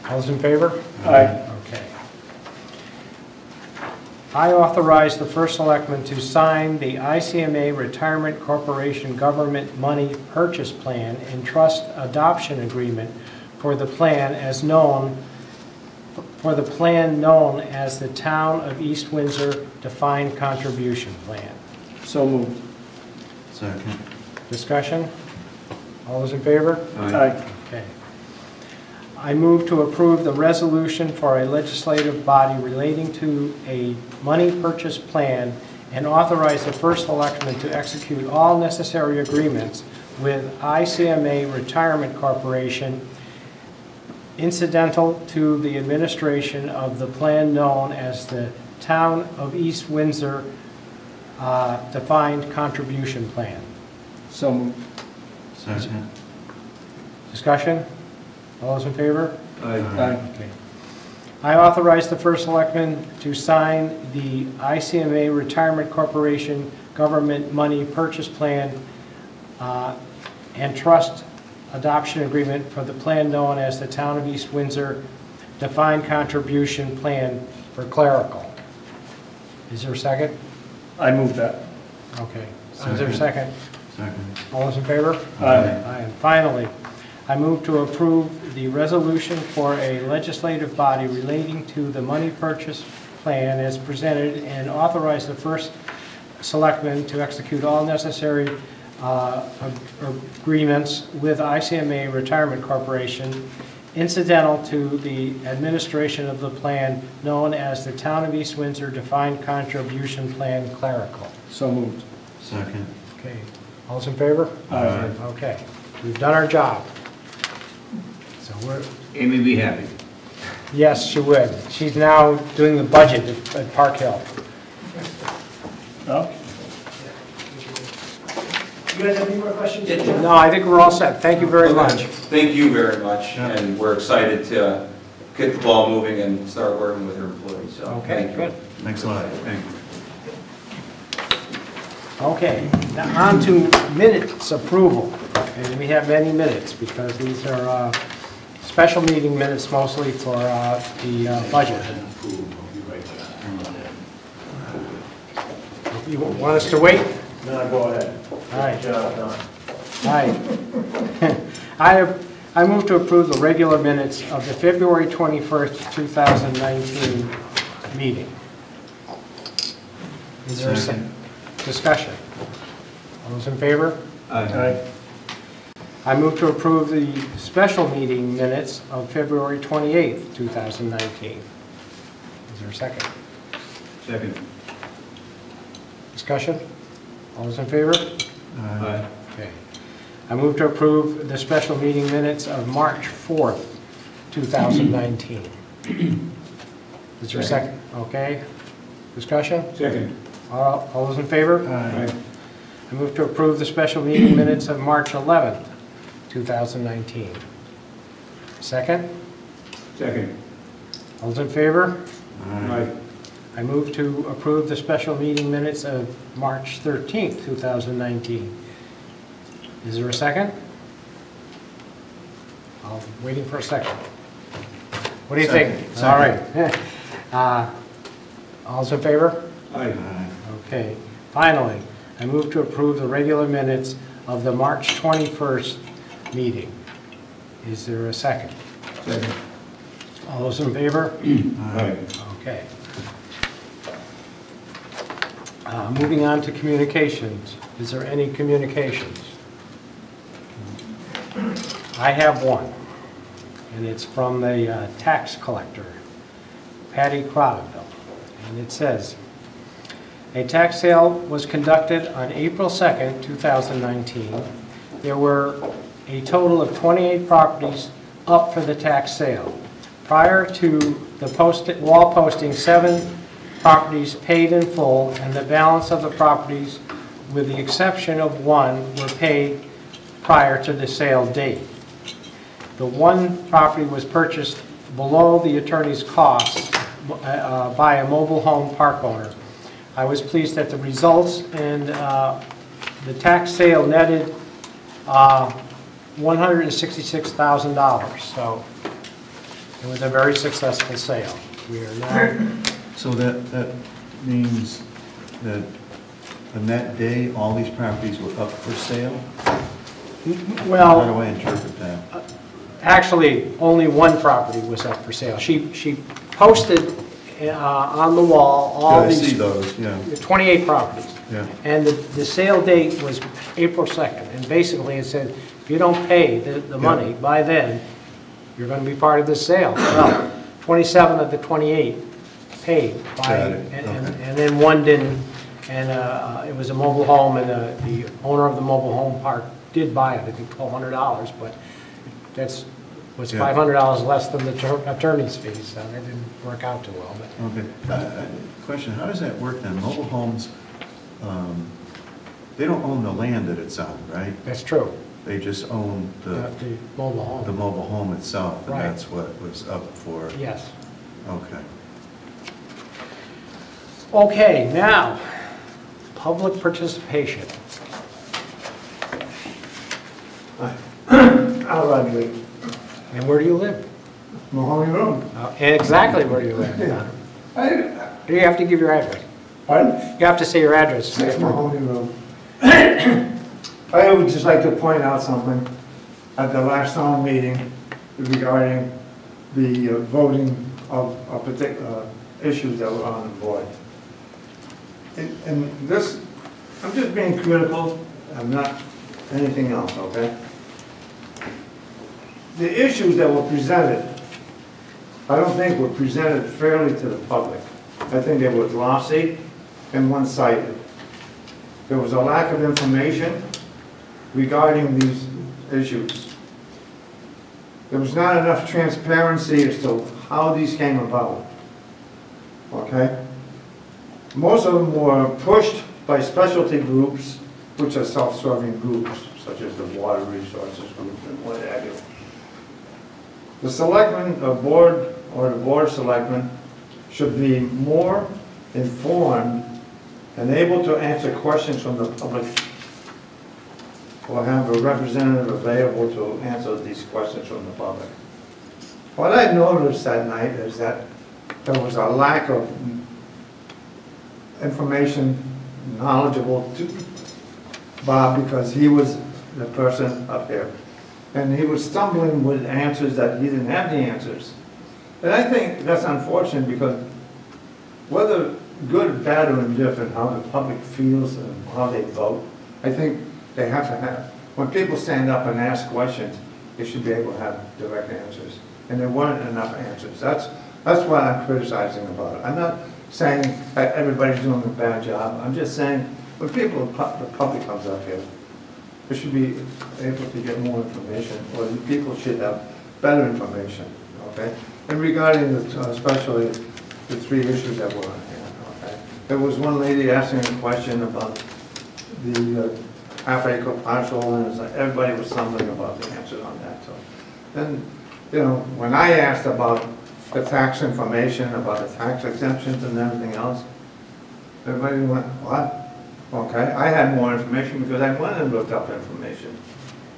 All those in favor? Aye. Okay. I authorize the first selectman to sign the ICMA Retirement Corporation Government Money Purchase Plan and Trust Adoption Agreement for the plan known as the Town of East Windsor Defined Contribution Plan. So moved. Second. Discussion? All those in favor? Aye. Okay. I move to approve the resolution for a legislative body relating to a money purchase plan and authorize the first selectman to execute all necessary agreements with ICMA Retirement Corporation incidental to the administration of the plan known as the Town of East Windsor Defined Contribution Plan. So moved. Second. Discussion? All those in favor? Aye. Okay. I authorize the first selectman to sign the ICMA Retirement Corporation Government Money Purchase Plan and Trust Adoption Agreement for the plan known as the Town of East Windsor Defined Contribution Plan for clerical. Is there a second? I move that. Okay. Is there a second? Second. All those in favor? Aye. Aye. And finally, I move to approve the resolution for a legislative body relating to the money purchase plan as presented and authorize the first selectman to execute all necessary agreements with ICMA Retirement Corporation incidental to the administration of the plan known as the Town of East Windsor Defined Contribution Plan Clerical. So moved. Second. Okay. All those in favor? Aye. Okay. We've done our job. So we're, Amy be happy. yes, she would. She's now doing the budget at Park Hill. No? You guys have any more questions? No, I think we're all set. Thank you very much. Thank you very much, and we're excited to get the ball moving and start working with your employees, so Okay, thank you. good. Thanks a lot. Thank you. Okay, now on to minutes approval. And we have many minutes because these are special meeting minutes mostly for the budget. You want us to wait? No, go ahead. All right. Good job, Don. All right. I move to approve the regular minutes of the February 21st, 2019 meeting. Is there a Second. discussion? All those in favor? Aye. I move to approve the special meeting minutes of February 28th, 2019. Is there a second? Second. Discussion? All those in favor? Aye. Okay. I move to approve the special meeting minutes of March 4th, 2019. Is there a second? Okay. Discussion? Second. All those in favor? Aye. I move to approve the special meeting minutes of March 11th, 2019. Second? Second. All those in favor? Aye. I move to approve the special meeting minutes of March 13th, 2019. Is there a second? I'm waiting for a second. What do you think? Second. All right. All those in favor? Aye. Aye. Okay. Finally, I move to approve the regular minutes of the March 21st meeting. Is there a second? Second. All those in favor? Aye. Okay. Moving on to communications. Is there any communications? I have one, and it's from the tax collector, Patty Crowdville, and it says, a tax sale was conducted on April 2nd, 2019. There were a total of 28 properties up for the tax sale. Prior to the wall posting, 7 properties paid in full, and the balance of the properties, with the exception of 1, were paid prior to the sale date. The one property was purchased below the attorney's cost by a mobile home park owner. I was pleased at the results, and the tax sale netted $166,000. So it was a very successful sale. We are now. So that means that on that day, all these properties were up for sale? How do Well, I interpret that? actually, only one property was up for sale. She posted on the wall all Yeah, I see these those, yeah, 28 properties. yeah. And the sale date was April 2nd. And basically it said, if you don't pay the money by then, you're going to be part of this sale. Well, 27 of the 28 paid by, Got it. and then one didn't. And it was a mobile home, and the owner of the mobile home park did buy it, I think $1,200, but was Yeah. $500 less than the attorney's fees, so that didn't work out too well. But Okay. Question, how does that work then? Mobile homes, they don't own the land that it's on, right? that's true. They just own The mobile home. the mobile home itself, and Right. that's what was up for, Yes. okay. Okay, now, public participation. Rodney, And where do you live? Mahoney Road. Exactly where do you live? You have to give your address. Pardon? You have to say your address. 6 Mahoney Road. I would just like to point out something at the last town meeting regarding the voting of particular issues that were on the board. And this, I'm just being critical, I'm not anything else, okay? The issues that were presented, I don't think were presented fairly to the public. I think they were glossy and one-sided. There was a lack of information regarding these issues. There was not enough transparency as to how these came about, okay? Most of them were pushed by specialty groups, which are self-serving groups, such as the Water Resources Group and what have you. The selectmen, or board, or the board of selectmen should be more informed and able to answer questions from the public, or have a representative available to answer these questions from the public. What I noticed that night is that there was a lack of information knowledgeable to Bob, because he was the person up there. And he was stumbling with answers that he didn't have the answers. And I think that's unfortunate, because whether good, bad, or indifferent, how the public feels and how they vote, I think they have to have, when people stand up and ask questions, they should be able to have direct answers. And there weren't enough answers. That's what I'm criticizing about it. I'm not saying that everybody's doing a bad job. I'm just saying, when people, the public comes up here, they should be able to get more information, or the people should have better information, okay? And regarding especially the three issues that were on hand, okay? There was one lady asking a question about the half-acre parcel, and it's like everybody was stumbling about the answer on that. So then, you know, when I asked about the tax information, about the tax exemptions and everything else, everybody went, what? Okay, I had more information because I went and looked up information.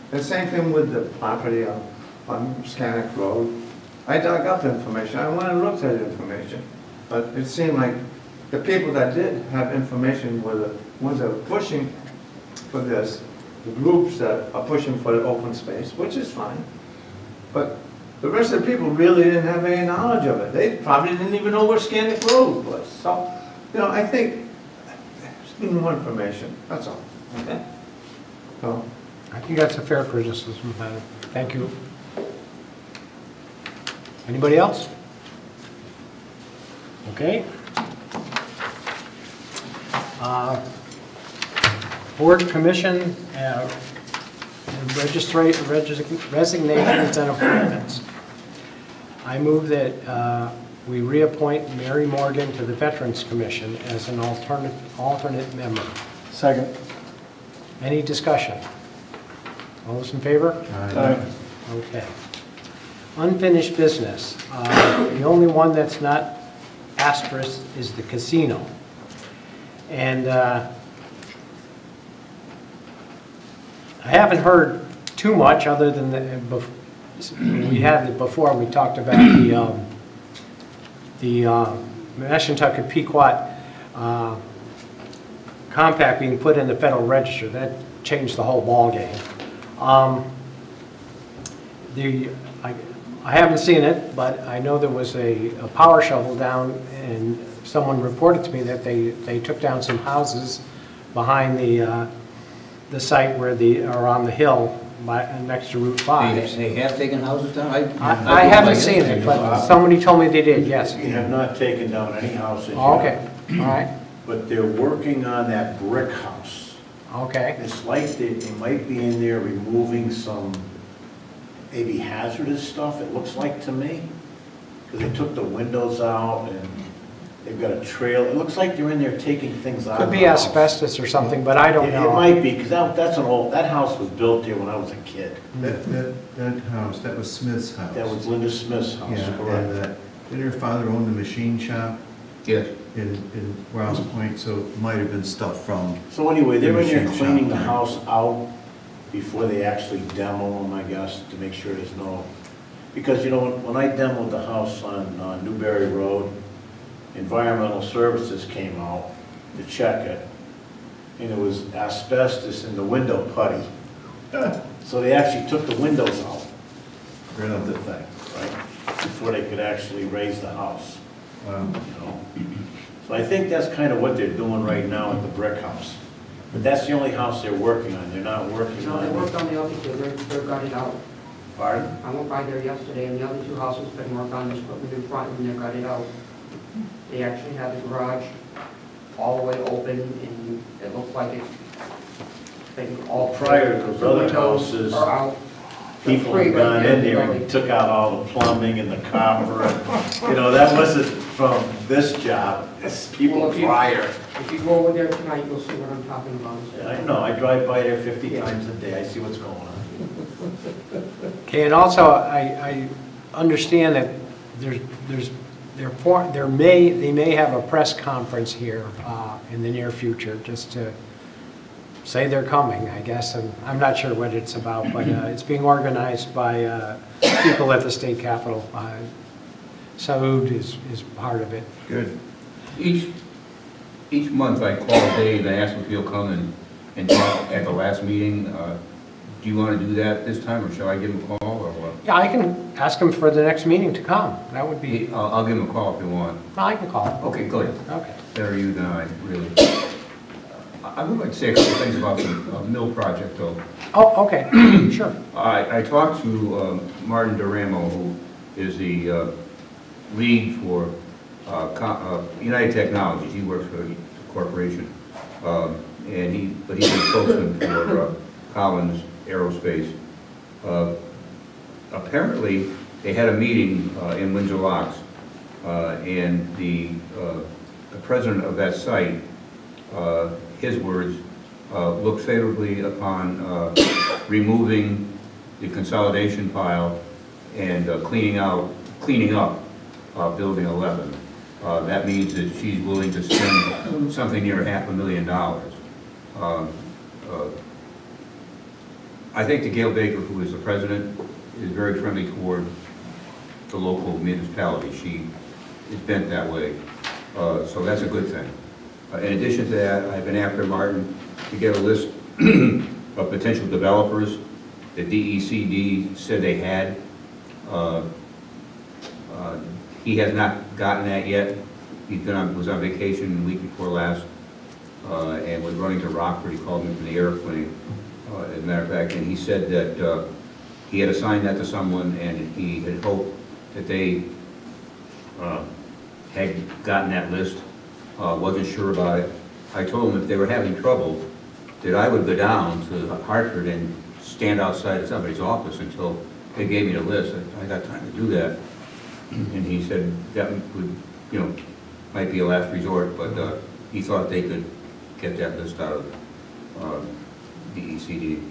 The same thing with the property on Scannick Road. I dug up information. I went and looked at information. But it seemed like the people that did have information were the ones that were pushing for this, the groups that are pushing for the open space, which is fine. But the rest of the people really didn't have any knowledge of it. They probably didn't even know where Scannick Road was. So, you know, I think there's more information, that's all, okay? So, I think that's a fair criticism, Madam. Thank you. Anybody else? Okay. Board commission, resignations and appointments. I move that we reappoint Mary Morgan to the Veterans Commission as an alternate member. Second. Any discussion? All those in favor? Aye. Okay. Unfinished business. The only one that's not asterisk is the casino. And I haven't heard too much other than we had it before. We talked about the Mashantucket Pequot compact being put in the Federal Register. That changed the whole ballgame. I haven't seen it, but I know there was a power shovel down, and someone reported to me that they took down some houses behind the site where or on the hill next to Route 5. They have taken houses down? I haven't seen it, but somebody told me they did, yes. We have not taken down any houses Oh, yet. okay, all right, But they're working on that brick house. okay. It's like they might be in there removing some maybe hazardous stuff, it looks like to me. Because they took the windows out and they've got a trail. It looks like they're in there taking things out. Could be asbestos or something, but I don't know. It might be, because that's an old, that house was built there when I was a kid. That house, that was Smith's house. That was Linda Smith's house, Yeah, correct. and didn't her father own the machine shop? Yes. In Rouse Point, so it might have been stuff from. So anyway, they're in there Machine cleaning shop the there. house out before they actually demo them, I guess, to make sure there's no, because, you know, when I demoed the house on Newberry Road, Environmental Services came out to check it, and there was asbestos in the window putty. So they actually took the windows out of the thing, right, before they could actually raise the house. Wow. You know? So I think that's kind of what they're doing right now at the brick house. But that's the only house they're working on. They're not working No, they on. worked on the other two, they're gutted out. Pardon? I went by there yesterday, and the other two houses been worked on, just put them in front, and they're gutted out. They actually have the garage all the way open, and it looks like it, they all. Prior to those other windows houses- are out. people have gone in there and took out all the plumbing and the copper. You know, that wasn't from this job, it's people Well, if you- prior. If you go over there tonight, you'll see what I'm talking about. I know, I drive by there 50 times a day, I see what's going on. Okay, and also, I understand that they may have a press conference here in the near future, just to say they're coming, I guess, and I'm not sure what it's about, but it's being organized by people at the state capitol. Saud is part of it. Good. Each month I call Dave and ask if he'll come and talk at the last meeting. Do you want to do that this time, or shall I give him a call, or what? Yeah, I can ask him for the next meeting to come. That would be, I'll give him a call if you want. I can call him. Okay, good. Okay. Better you than I, really. I would like to say a couple things about the mill project, though. Oh, okay, sure. I talked to Martin Duramo, who is the lead for United Technologies. He works for the corporation, but he's a spokesman for Collins Aerospace. Apparently, they had a meeting in Windsor Locks, and the president of that site, his words, looked favorably upon removing the consolidation pile and cleaning up Building 11. That means that she's willing to spend something near $500,000. I think that Gail Baker, who is the president, is very friendly toward the local municipality. She is bent that way, so that's a good thing. In addition to that, I've been after Martin to get a list of potential developers that DECD said they had. He has not gotten that yet. He was on vacation the week before last and was running to Rockford. He called me from the airplane, as a matter of fact, and he said that he had assigned that to someone and he had hoped that they had gotten that list. Wasn't sure about it. I told him if they were having trouble, that I would go down to Hartford and stand outside somebody's office until they gave me the list. I got time to do that. And he said that would, might be a last resort, but he thought they could get that list out of DECD.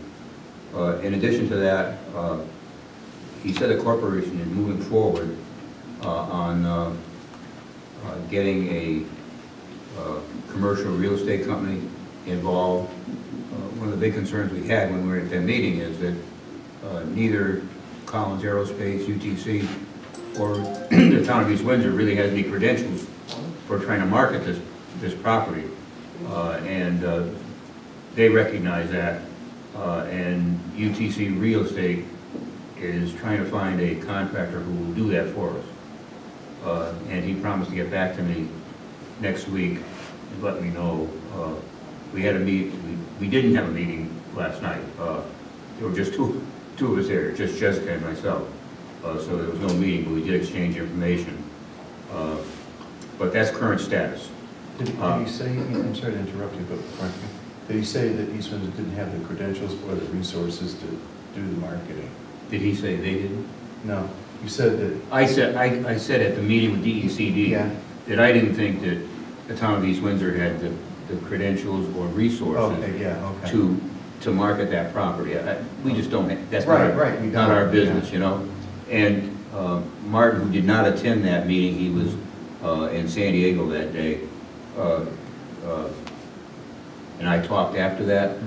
In addition to that, he said the corporation is moving forward on getting a commercial real estate company involved. One of the big concerns we had when we were at that meeting is that neither Collins Aerospace, UTC, or the town of East Windsor really has any credentials for trying to market this property. And they recognize that. And UTC Real Estate is trying to find a contractor who will do that for us. And he promised to get back to me next week and let me know. We had a meeting. We didn't have a meeting last night. There were just two of us there, just Jessica and myself. So there was no meeting, but we did exchange information. But that's current status. Did he say, I'm sorry to interrupt you, but frankly, did he say that East Windsor didn't have the credentials or the resources to do the marketing? Did he say they didn't? No. You said that... I said at the meeting with DECD that I didn't think that the town of East Windsor had the credentials or resources to market that property. We just don't, that's not our business, And Martin, who did not attend that meeting, he was in San Diego that day, and I talked after that,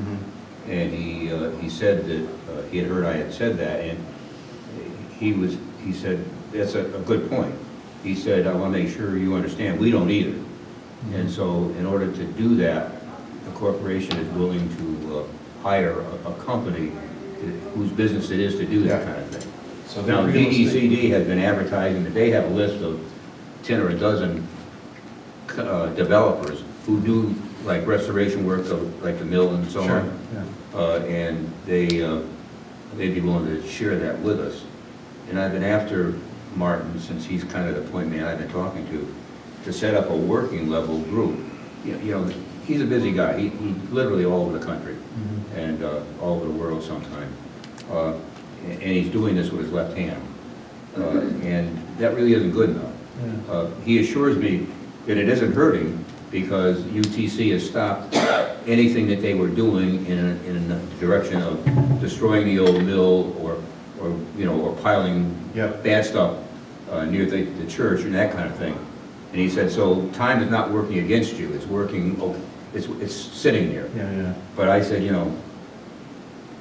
and he said that he had heard I had said that, and he said, that's a good point. He said, I want to make sure you understand, we don't either. And so in order to do that, the corporation is willing to hire a company whose business it is to do that kind of thing. So now, DECD has been advertising that they have a list of 10 or a dozen developers who do like restoration work of like the mill and so on. And they'd be willing to share that with us. And I've been after Martin, since he's kind of the point man I've been talking to set up a working level group. He's a busy guy. He's literally all over the country and all over the world sometime. and he's doing this with his left hand. And that really isn't good enough. He assures me that it isn't hurting because UTC has stopped anything that they were doing in the direction of destroying the old mill or piling bad stuff near the church and that kind of thing. And he said, so time is not working against you, it's working, it's sitting there. But I said,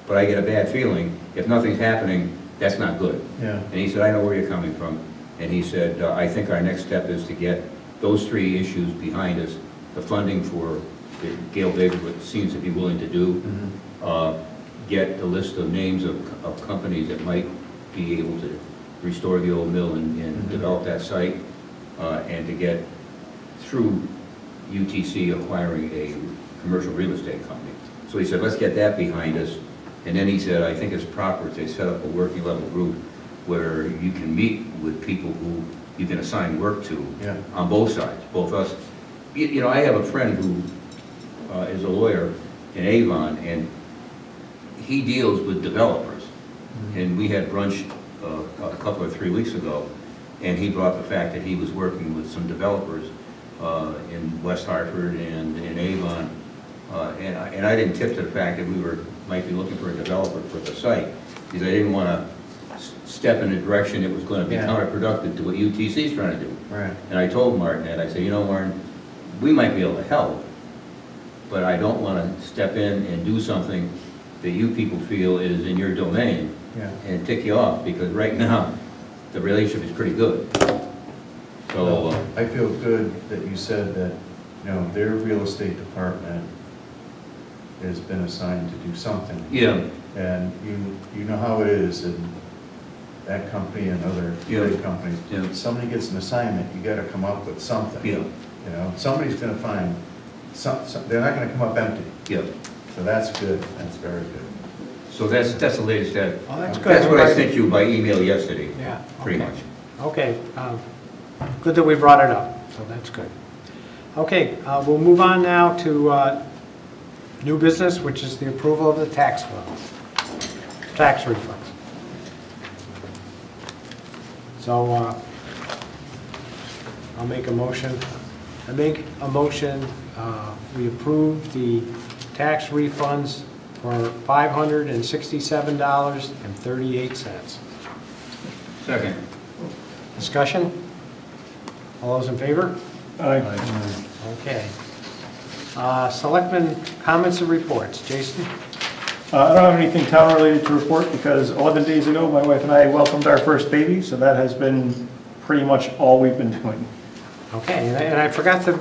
but I get a bad feeling, if nothing's happening, that's not good. And he said, I know where you're coming from. And he said, I think our next step is to get those 3 issues behind us, the funding for Gail Baker seems to be willing to do, get the list of names of companies that might be able to restore the old mill and develop that site, and to get through UTC acquiring a commercial real estate company. So he said, let's get that behind us. And then he said, I think it's proper to set up a working level group where you can meet with people who you can assign work to on both sides, both us. I have a friend who is a lawyer in Avon, and he deals with developers. And we had brunch a couple or 3 weeks ago, and he brought the fact that he was working with some developers in West Hartford and in Avon. And I didn't tip to the fact that we might be looking for a developer for the site, because I didn't want to step in a direction that was going to be counterproductive to what UTC is trying to do. And I told Martin that, I said, Martin, we might be able to help, but I don't want to step in and do something that you people feel is in your domain and tick you off, because right now the relationship is pretty good. So I feel good that you said that, their real estate department has been assigned to do something. And you know how it is in that company and other big companies. Somebody gets an assignment, you got to come up with something. Somebody's going to find they're not going to come up empty. So that's good. That's very good. So that's the latest. Oh, that's good. That's what I sent you by email yesterday. Pretty much. Okay. Good that we brought it up. So that's good. Okay. We'll move on now to new business, which is the approval of the tax refunds. So I'll make a motion. We approve the tax refunds for $567.38. Second. Discussion? All those in favor? Aye. Okay. Selectmen comments and reports. Jason? I don't have anything town related to report because 11 days ago my wife and I welcomed our first baby, so that has been pretty much all we've been doing. Okay, and I forgot the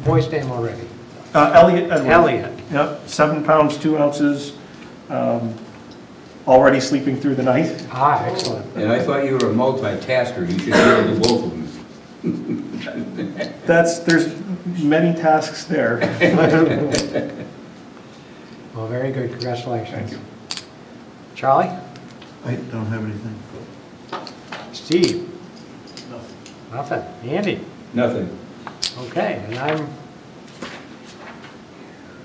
boy's name already. Elliot Edward. Elliot. Yep, 7 pounds, 2 ounces, already sleeping through the night. Ah, excellent. And I thought you were a multitasker, you should be able to do both of them. There's many tasks there. Well, very good, congratulations. Thank you. Charlie? I don't have anything. Steve? Nothing. Andy? Nothing. Okay, and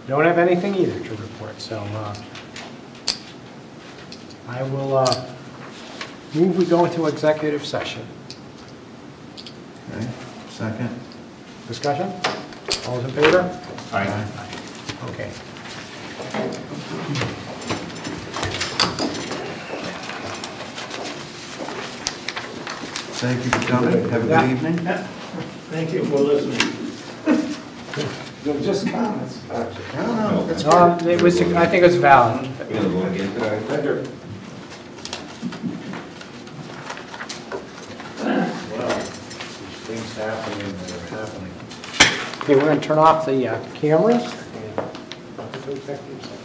don't have anything either to report, so I will move we go into executive session. Okay, second. Discussion? All those in favor? Aye. Okay. Thank you for coming. Have a good evening. Thank you for listening. They were just comments. No, that's good. I think it was valid. You gonna vote again today? Well, these things happening that are happening. Okay, we're going to turn off the cameras. And go to executive session.